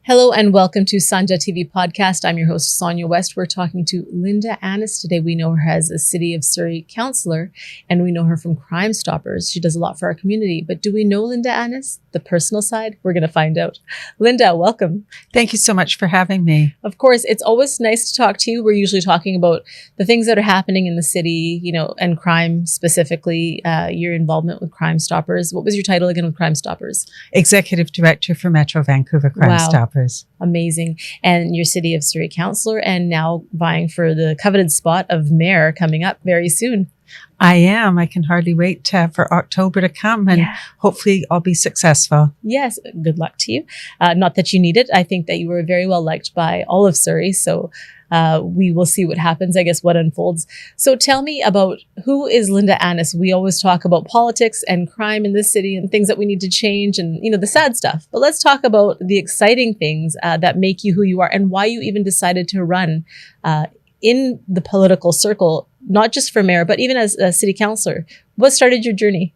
Hello and welcome to Sanjha TV podcast. I'm your host, Sonia West. We're talking to Linda Annis today. We know her as a City of Surrey councillor, and we know her from Crime Stoppers. She does a lot for our community. But do we know Linda Annis, the personal side? We're going to find out. Linda, welcome. Thank you so much for having me. Of course, it's always nice to talk to you. We're usually talking about the things that are happening in the city, and crime specifically, your involvement with Crime Stoppers. What was your title again with Crime Stoppers? Executive Director for Metro Vancouver Crime Stoppers. Amazing. And your City of Surrey councillor, and now vying for the coveted spot of mayor coming up very soon. I am. I can hardly wait for October to come, and hopefully I'll be successful. Yes. Good luck to you. Not that you need it. I think that you were very well liked by all of Surrey. So we will see what happens, I guess, what unfolds. So tell me about who is Linda Annis. We always talk about politics and crime in this city and things that we need to change and, the sad stuff. But let's talk about the exciting things that make you who you are and why you even decided to run in the political circle, not just for mayor, but even as a city councillor. What started your journey?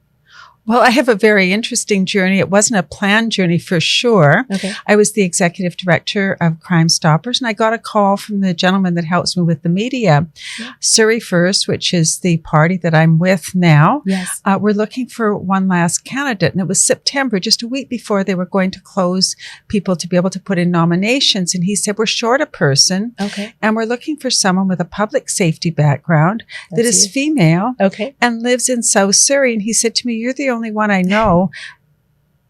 Well, I have a very interesting journey. It wasn't a planned journey for sure. Okay. I was the executive director of Crime Stoppers, and I got a call from the gentleman that helps me with the media. Yeah. Surrey First, which is the party that I'm with now. Yes. We're looking for one last candidate, and it was September, just a week before they were going to close people to be able to put in nominations. And he said, we're short a person, and we're looking for someone with a public safety background that is female and lives in South Surrey. And he said to me, you're the only one I know.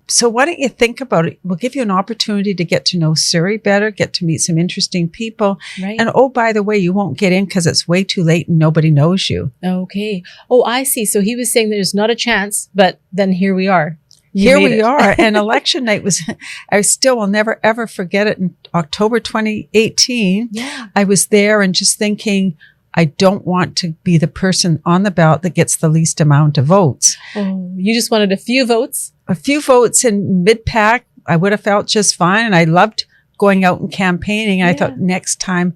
So why don't you think about it? We'll give you an opportunity to get to know Surrey better, get to meet some interesting people. Right. And oh, by the way, you won't get in because it's way too late and nobody knows you. Okay. Oh, I see. So he was saying there's not a chance, but then here we are. Here we are. And election night I still will never, ever forget it. In October 2018, I was there and just thinking, I don't want to be the person on the ballot that gets the least amount of votes. Oh, you just wanted a few votes? A few votes in mid-pack. I would have felt just fine. And I loved going out and campaigning. And I thought next time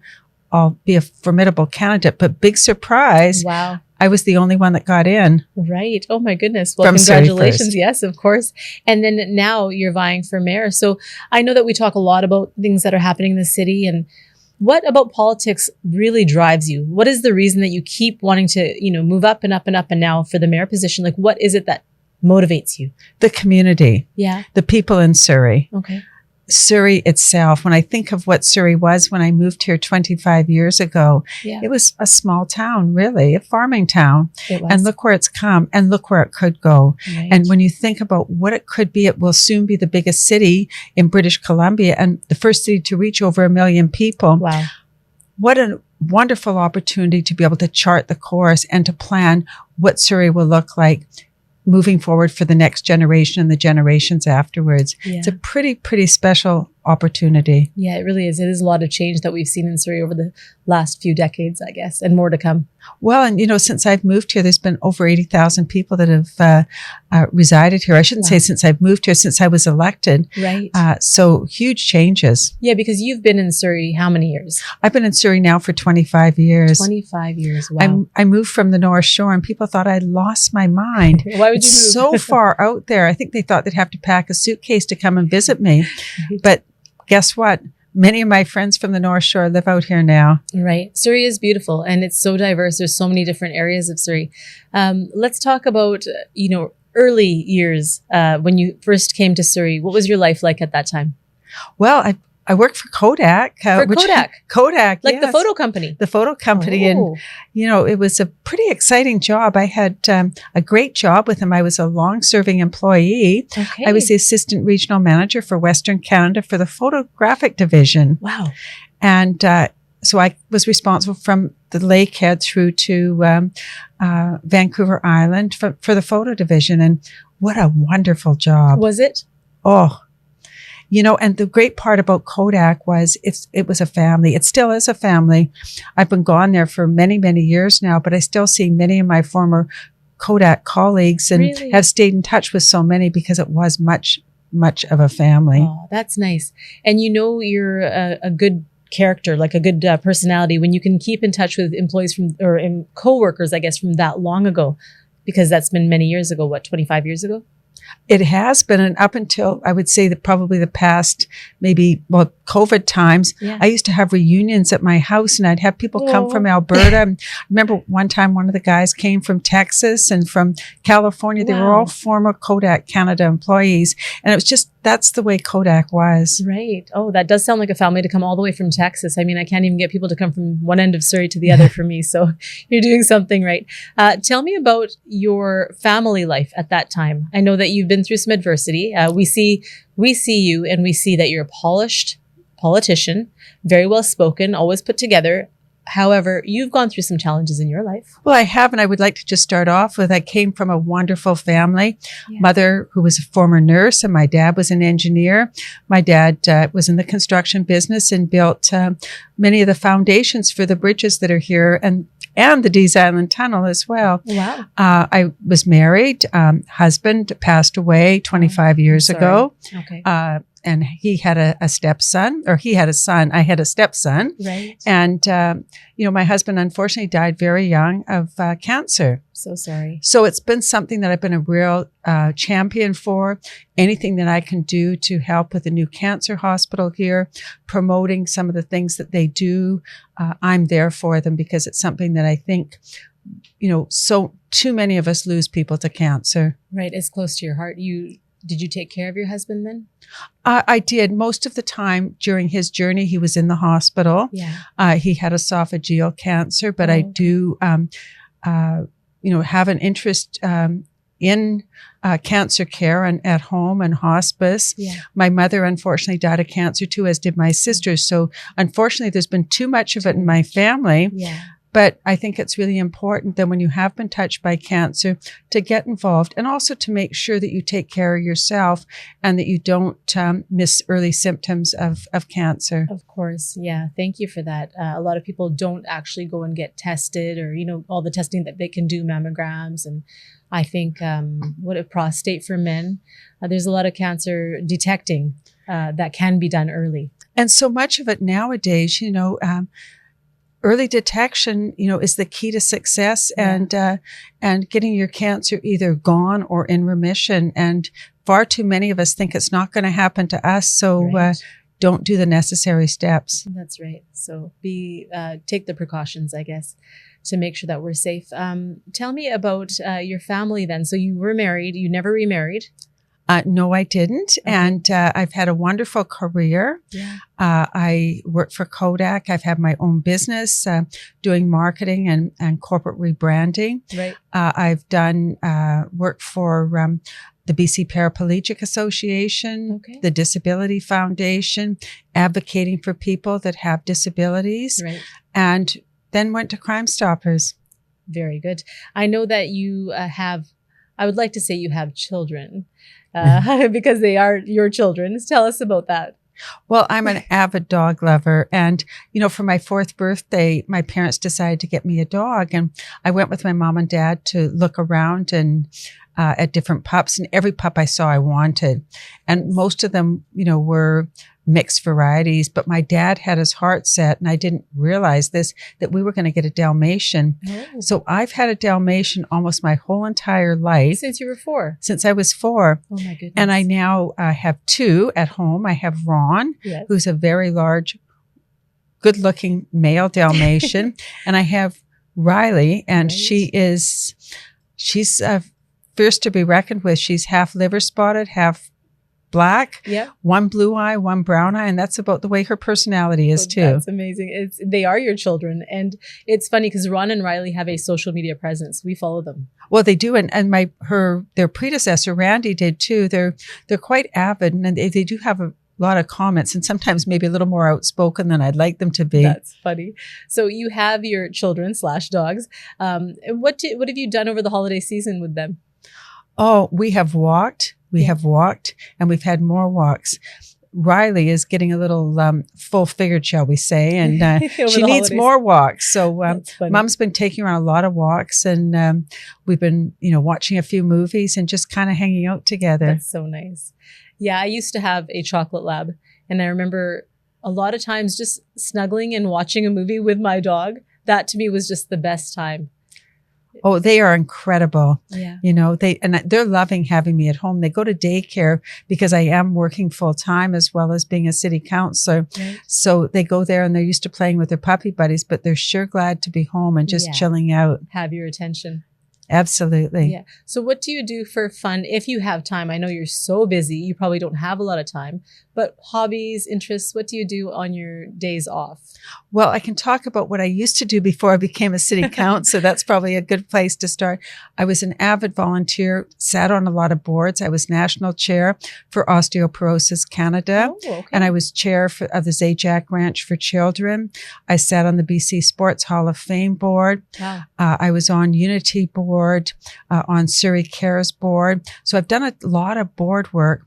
I'll be a formidable candidate. But big surprise. Wow. I was the only one that got in. Right. Oh my goodness. Well, congratulations. Yes, of course. And then now you're vying for mayor. So I know that we talk a lot about things that are happening in the city, and what about politics really drives you? What is the reason that you keep wanting to, move up and up and up and now for the mayor position? Like, what is it that motivates you? The community. Yeah. The people in Surrey. Okay. Surrey itself. When I think of what Surrey was when I moved here 25 years ago, it was a small town, really, a farming town. It was. And look where it's come and look where it could go. Right. And when you think about what it could be, it will soon be the biggest city in British Columbia and the first city to reach over 1 million people. Wow. What a wonderful opportunity to be able to chart the course and to plan what Surrey will look like moving forward for the next generation and the generations afterwards. Yeah. It's a pretty special opportunity. Yeah, it really is. It is a lot of change that we've seen in Surrey over the last few decades, I guess, and more to come. Well, and since I've moved here, there's been over 80,000 people that have resided here. I shouldn't say since I've moved here, since I was elected. Right. So huge changes. Yeah, because you've been in Surrey how many years? I've been in Surrey now for 25 years. 25 years, wow. I moved from the North Shore and people thought I'd lost my mind. Why would you move? So far out there. I think they thought they'd have to pack a suitcase to come and visit me. But guess what? Many of my friends from the North Shore live out here now. Right. Surrey is beautiful and it's so diverse. There's so many different areas of Surrey. Let's talk about, early years when you first came to Surrey. What was your life like at that time? Well, I worked for Kodak. Kodak, like the photo company. The photo company. Oh. And, it was a pretty exciting job. I had a great job with them. I was a long-serving employee. Okay. I was the assistant regional manager for Western Canada for the photographic division. Wow. And so I was responsible from the Lakehead through to Vancouver Island for the photo division. And what a wonderful job. Was it? Oh, and the great part about Kodak was it was a family. It still is a family. I've been gone there for many, many years now, but I still see many of my former Kodak colleagues and have stayed in touch with so many because it was much of a family. Oh, that's nice. And you're a good character, like a good personality when you can keep in touch with employees co-workers, I guess, from that long ago, because that's been many years ago, 25 years ago? It has been, and up until I would say that probably the past COVID times, I used to have reunions at my house, and I'd have people come from Alberta. I remember one time one of the guys came from Texas and from California. They were all former Kodak Canada employees, and it was just, that's the way Kodak was. Right. Oh, that does sound like a family to come all the way from Texas. I mean, I can't even get people to come from one end of Surrey to the other for me. So you're doing something right. Tell me about your family life at that time. I know that you've been through some adversity. We see you, and we see that you're a polished politician, very well spoken, always put together. However, you've gone through some challenges in your life. Well, I have, and I would like to just start off with, I came from a wonderful family. Mother, who was a former nurse, and my dad was an engineer. My dad was in the construction business and built many of the foundations for the bridges that are here, and the Dees Island Tunnel as well. Wow. I was married. Husband passed away 25 years ago. Okay. And he had a stepson, or he had a son. I had a stepson. Right. And, my husband unfortunately died very young of cancer. So sorry. So it's been something that I've been a real champion for. Anything that I can do to help with the new cancer hospital here, promoting some of the things that they do, I'm there for them, because it's something that I think, so too many of us lose people to cancer. Right. It's close to your heart. Did you take care of your husband then? I did. Most of the time during his journey, he was in the hospital. Yeah. He had esophageal cancer, but I do, have an interest in cancer care and at home and hospice. Yeah. My mother unfortunately died of cancer too, as did my sister. So unfortunately, there's been too much of it in my family. Yeah. But I think it's really important that when you have been touched by cancer, to get involved, and also to make sure that you take care of yourself and that you don't miss early symptoms of cancer. Of course. Yeah. Thank you for that. A lot of people don't actually go and get tested, or, all the testing that they can do, mammograms. And I think prostate for men, there's a lot of cancer detecting that can be done early. And so much of it nowadays, early detection, is the key to success, and getting your cancer either gone or in remission. And far too many of us think it's not going to happen to us. So don't do the necessary steps. That's right. So take the precautions, I guess, to make sure that we're safe. Tell me about your family then. So you were married. You never remarried. No, I didn't. Okay. And I've had a wonderful career. Yeah. I worked for Kodak. I've had my own business doing marketing and corporate rebranding. Right. I've done work for the BC Paraplegic Association, the Disability Foundation, advocating for people that have disabilities, and then went to Crime Stoppers. Very good. I know that you I would like to say you have children. Because they are your children. Tell us about that. Well, I'm an avid dog lover. And, for my 4th birthday, my parents decided to get me a dog. And I went with my mom and dad to look around and at different pups. And every pup I saw, I wanted. And most of them, were mixed varieties. But my dad had his heart set, and I didn't realize this, that we were going to get a Dalmatian. Oh. So I've had a Dalmatian almost my whole entire life. Since you were 4? Since I was 4. Oh my goodness. And I now have 2 at home. I have Ron, who's a very large, good-looking male Dalmatian. And I have Riley, and she's fierce to be reckoned with. She's half liver spotted, half black, one blue eye, one brown eye, and that's about the way her personality is too. That's amazing. They are your children, and it's funny because Ron and Riley have a social media presence. We follow them. Well, they do, and their predecessor Randy did too. They're quite avid, and they do have a lot of comments, and sometimes maybe a little more outspoken than I'd like them to be. That's funny. So you have your children / dogs. What have you done over the holiday season with them? Oh, we have walked. And we've had more walks. Riley is getting a little full-figured, shall we say, and she needs more walks. So Mom's been taking her on a lot of walks, and we've been, watching a few movies and just kind of hanging out together. That's so nice. Yeah, I used to have a chocolate lab, and I remember a lot of times just snuggling and watching a movie with my dog. That to me was just the best time. Oh, they are incredible. Yeah. They're loving having me at home. They go to daycare because I am working full time as well as being a city councillor. Right. So they go there and they're used to playing with their puppy buddies, but they're sure glad to be home and just chilling out. Have your attention. Absolutely. Yeah. So what do you do for fun if you have time? I know you're so busy. You probably don't have a lot of time, but hobbies, interests, what do you do on your days off? Well, I can talk about what I used to do before I became a city councillor. That's probably a good place to start. I was an avid volunteer, sat on a lot of boards. I was national chair for Osteoporosis Canada, and I was chair of the Zajac Ranch for Children. I sat on the BC Sports Hall of Fame board. Wow. I was on Unity board, on Surrey Cares board. So I've done a lot of board work,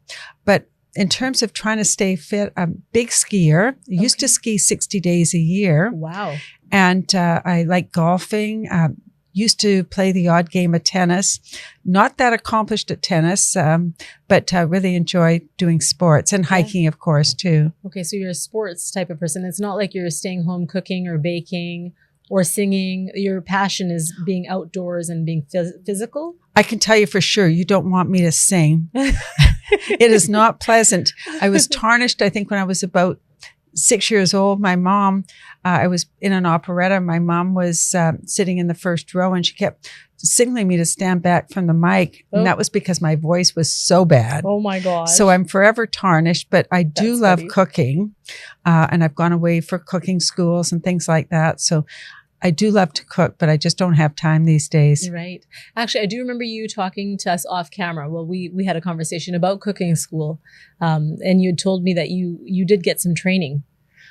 but in terms of trying to stay fit, I'm a big skier. I used to ski 60 days a year. Wow. And I like golfing. Used to play the odd game of tennis. Not that accomplished at tennis, but really enjoy doing sports and hiking, of course, too. Okay, so you're a sports type of person. It's not like you're staying home cooking or baking or singing. Your passion is being outdoors and being physical? I can tell you for sure, you don't want me to sing. It is not pleasant. I was tarnished, I think, when I was about 6 years old. My mom, I was in an operetta. My mom was sitting in the first row and she kept signaling me to stand back from the mic. And that was because my voice was so bad. Oh my gosh. So I'm forever tarnished, but I do love cooking. And I've gone away for cooking schools and things like that. So I do love to cook, but I just don't have time these days. Right. Actually, I do remember you talking to us off camera. Well, we had a conversation about cooking school, and you had told me that you did get some training.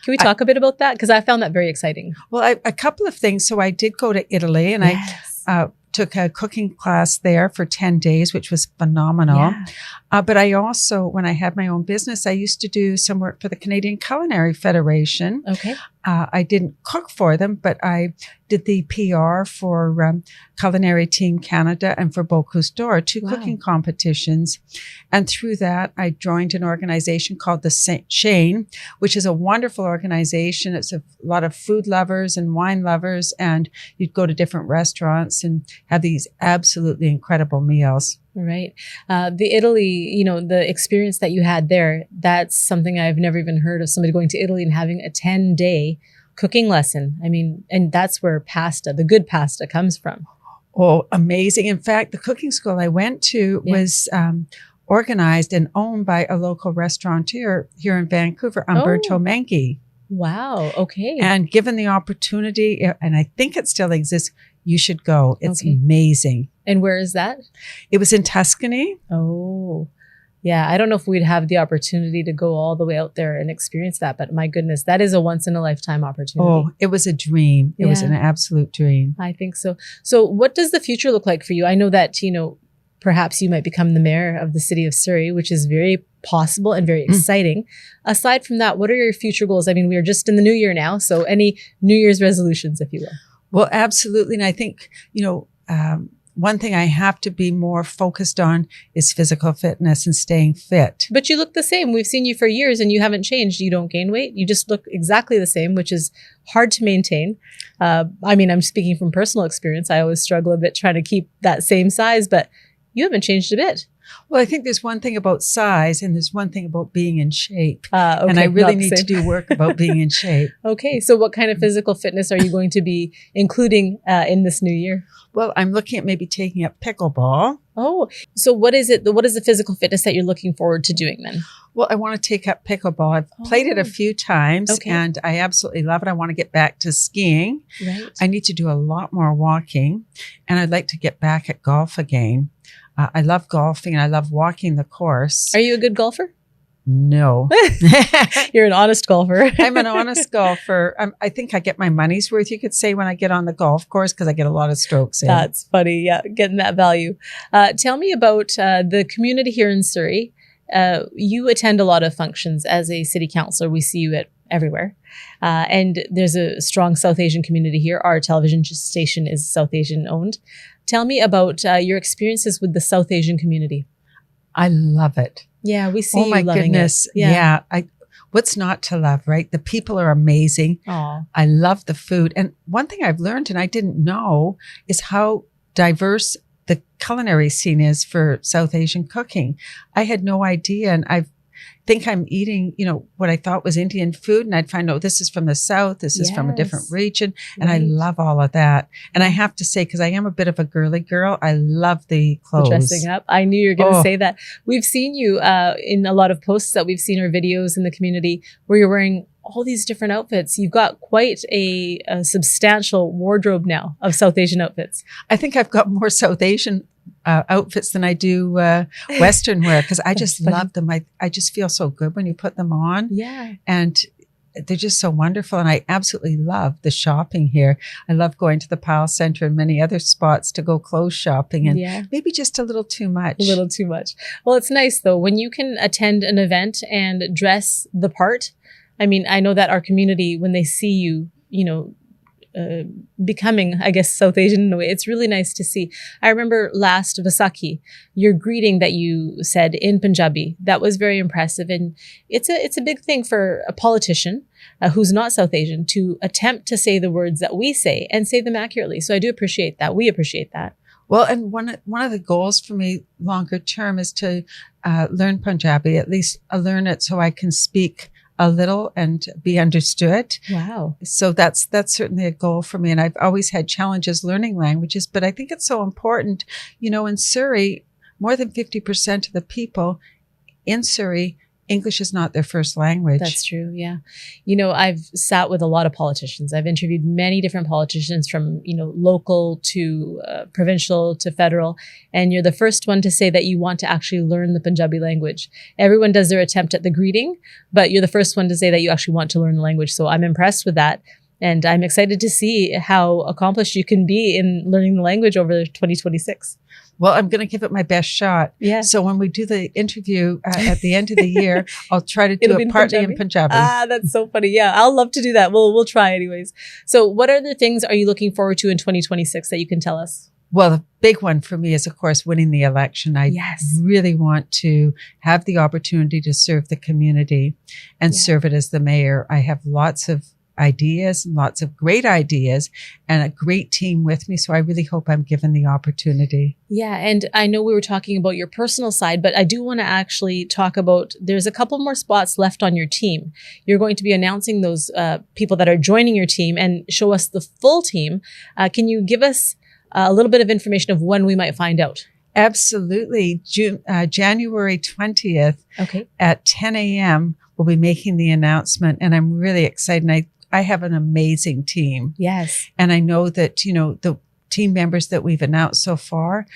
Can we talk a bit about that? Because I found that very exciting. Well, a couple of things. So I did go to Italy, and I took a cooking class there for 10 days, which was phenomenal. Yeah. But I also, when I had my own business, I used to do some work for the Canadian Culinary Federation. Okay. I didn't cook for them, but I did the PR for Culinary Team Canada and for Bocuse d'Or, two cooking competitions. And through that, I joined an organization called the Shane, which is a wonderful organization. It's a lot of food lovers and wine lovers, and you'd go to different restaurants and have these absolutely incredible meals. Right. The Italy, the experience that you had there, that's something I've never even heard of, somebody going to Italy and having a 10-day cooking lesson. I mean, and that's where the good pasta comes from. Oh, amazing. In fact, the cooking school I went to was organized and owned by a local restaurateur here in Vancouver, Umberto Mengi. Wow. Okay. And given the opportunity, and I think it still exists, you should go. It's amazing. And where is that? It was in Tuscany. Oh, yeah. I don't know if we'd have the opportunity to go all the way out there and experience that, but my goodness, that is a once in a lifetime opportunity. Oh, it was a dream. It was an absolute dream. I think so. So what does the future look like for you? I know that, perhaps you might become the mayor of the city of Surrey, which is very possible and very exciting. Aside from that, what are your future goals? I mean, we are just in the new year now. So any New Year's resolutions, if you will? Well, absolutely. And I think, one thing I have to be more focused on is physical fitness and staying fit. But you look the same. We've seen you for years and you haven't changed. You don't gain weight. You just look exactly the same, which is hard to maintain. I mean, I'm speaking from personal experience. I always struggle a bit trying to keep that same size, but you haven't changed a bit. Well, I think there's one thing about size and there's one thing about being in shape. And I really need to do work about being in shape. Okay. So what kind of physical fitness are you going to be including in this new year? Well, I'm looking at maybe taking up pickleball. Oh, so what is it? What is the physical fitness that you're looking forward to doing then? Well, I want to take up pickleball. I've played it a few times and I absolutely love it. I want to get back to skiing. Right. I need to do a lot more walking and I'd like to get back at golf again. I love golfing and I love walking the course. Are you a good golfer? No. You're an honest golfer. I'm an honest golfer. I think I get my money's worth, you could say, when I get on the golf course because I get a lot of strokes in. That's funny. Yeah, getting that value. Tell me about the community here in Surrey. You attend a lot of functions as a city councillor. We see you everywhere. And there's a strong South Asian community here. Our television station is South Asian owned. Tell me about your experiences with the South Asian community. I love it. Yeah, we see you loving goodness. It. Yeah. What's not to love, right? The people are amazing. Aww. I love the food. And one thing I've learned and I didn't know is how diverse the culinary scene is for South Asian cooking. I had no idea, and I think I'm eating, what I thought was Indian food, and I'd find, this is from the South, this is from a different region, and I love all of that. And I have to say, because I am a bit of a girly girl, I love the clothes. The dressing up. I knew you were going to say that. We've seen you in a lot of posts that we've seen or videos in the community where you're wearing all these different outfits. You've got quite a substantial wardrobe now of South Asian outfits. I think I've got more South Asian outfits than I do Western wear, because I just love them. I just feel so good when you put them on. Yeah. And they're just so wonderful. And I absolutely love the shopping here. I love going to the Pyle Center and many other spots to go clothes shopping, and maybe just a little too much. A little too much. Well, it's nice though, when you can attend an event and dress the part. I mean, I know that our community, when they see you, becoming, I guess, South Asian in a way, it's really nice to see. I remember last Vaisakhi, your greeting that you said in Punjabi, that was very impressive. And it's a big thing for a politician who's not South Asian to attempt to say the words that we say and say them accurately. So I do appreciate that. We appreciate that. Well, and one of the goals for me longer term is to learn Punjabi, at least learn it so I can speak a little and be understood. Wow. So that's certainly a goal for me. And I've always had challenges learning languages, but I think it's so important. In Surrey, more than 50% of the people in Surrey, English is not their first language. That's true. Yeah. I've sat with a lot of politicians. I've interviewed many different politicians from, local to provincial to federal. And you're the first one to say that you want to actually learn the Punjabi language. Everyone does their attempt at the greeting, but you're the first one to say that you actually want to learn the language. So I'm impressed with that. And I'm excited to see how accomplished you can be in learning the language over 2026. Well, I'm going to give it my best shot. Yeah. So when we do the interview at the end of the year, I'll try to do it partly in Punjabi. That's so funny. Yeah, I'll love to do that. We'll try anyways. So what other things are you looking forward to in 2026 that you can tell us? Well, the big one for me is, of course, winning the election. I really want to have the opportunity to serve the community and serve it as the mayor. I have lots of ideas and lots of great ideas and a great team with me. So I really hope I'm given the opportunity. Yeah. And I know we were talking about your personal side, but I do want to actually talk about, there's a couple more spots left on your team. You're going to be announcing those people that are joining your team and show us the full team. Can you give us a little bit of information of when we might find out? Absolutely. January 20th at 10 a.m. we'll be making the announcement, and I'm really excited. I have an amazing team. Yes. And I know that, the team members that we've announced so far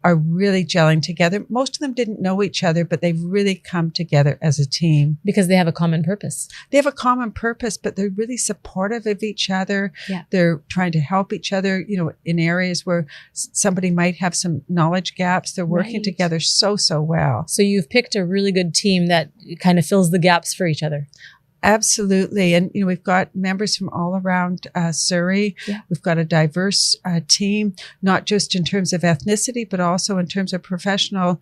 are really gelling together. Most of them didn't know each other, but they've really come together as a team. Because they have a common purpose. They have a common purpose, but they're really supportive of each other. Yeah. They're trying to help each other, in areas where somebody might have some knowledge gaps. They're working together so well. So you've picked a really good team that kind of fills the gaps for each other. Absolutely. And, we've got members from all around Surrey. Yeah. We've got a diverse team, not just in terms of ethnicity, but also in terms of professional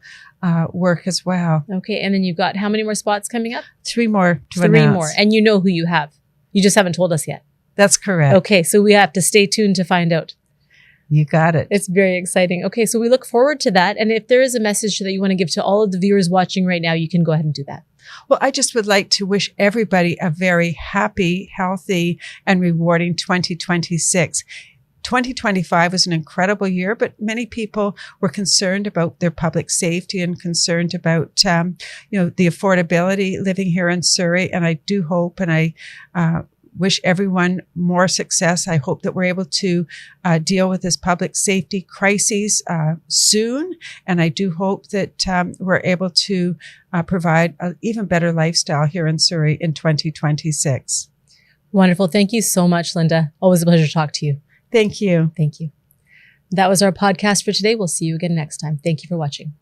work as well. Okay. And then you've got how many more spots coming up? 3 more to announce. 3 more. And you know who you have. You just haven't told us yet. That's correct. Okay. So we have to stay tuned to find out. You got it. It's very exciting. Okay. So we look forward to that. And if there is a message that you want to give to all of the viewers watching right now, you can go ahead and do that. Well, I just would like to wish everybody a very happy, healthy, and rewarding 2026. 2025 was an incredible year, but many people were concerned about their public safety and concerned about, the affordability living here in Surrey. And I do hope, and I wish everyone more success. I hope that we're able to deal with this public safety crisis soon. And I do hope that we're able to provide an even better lifestyle here in Surrey in 2026. Wonderful. Thank you so much, Linda. Always a pleasure to talk to you. Thank you. Thank you. That was our podcast for today. We'll see you again next time. Thank you for watching.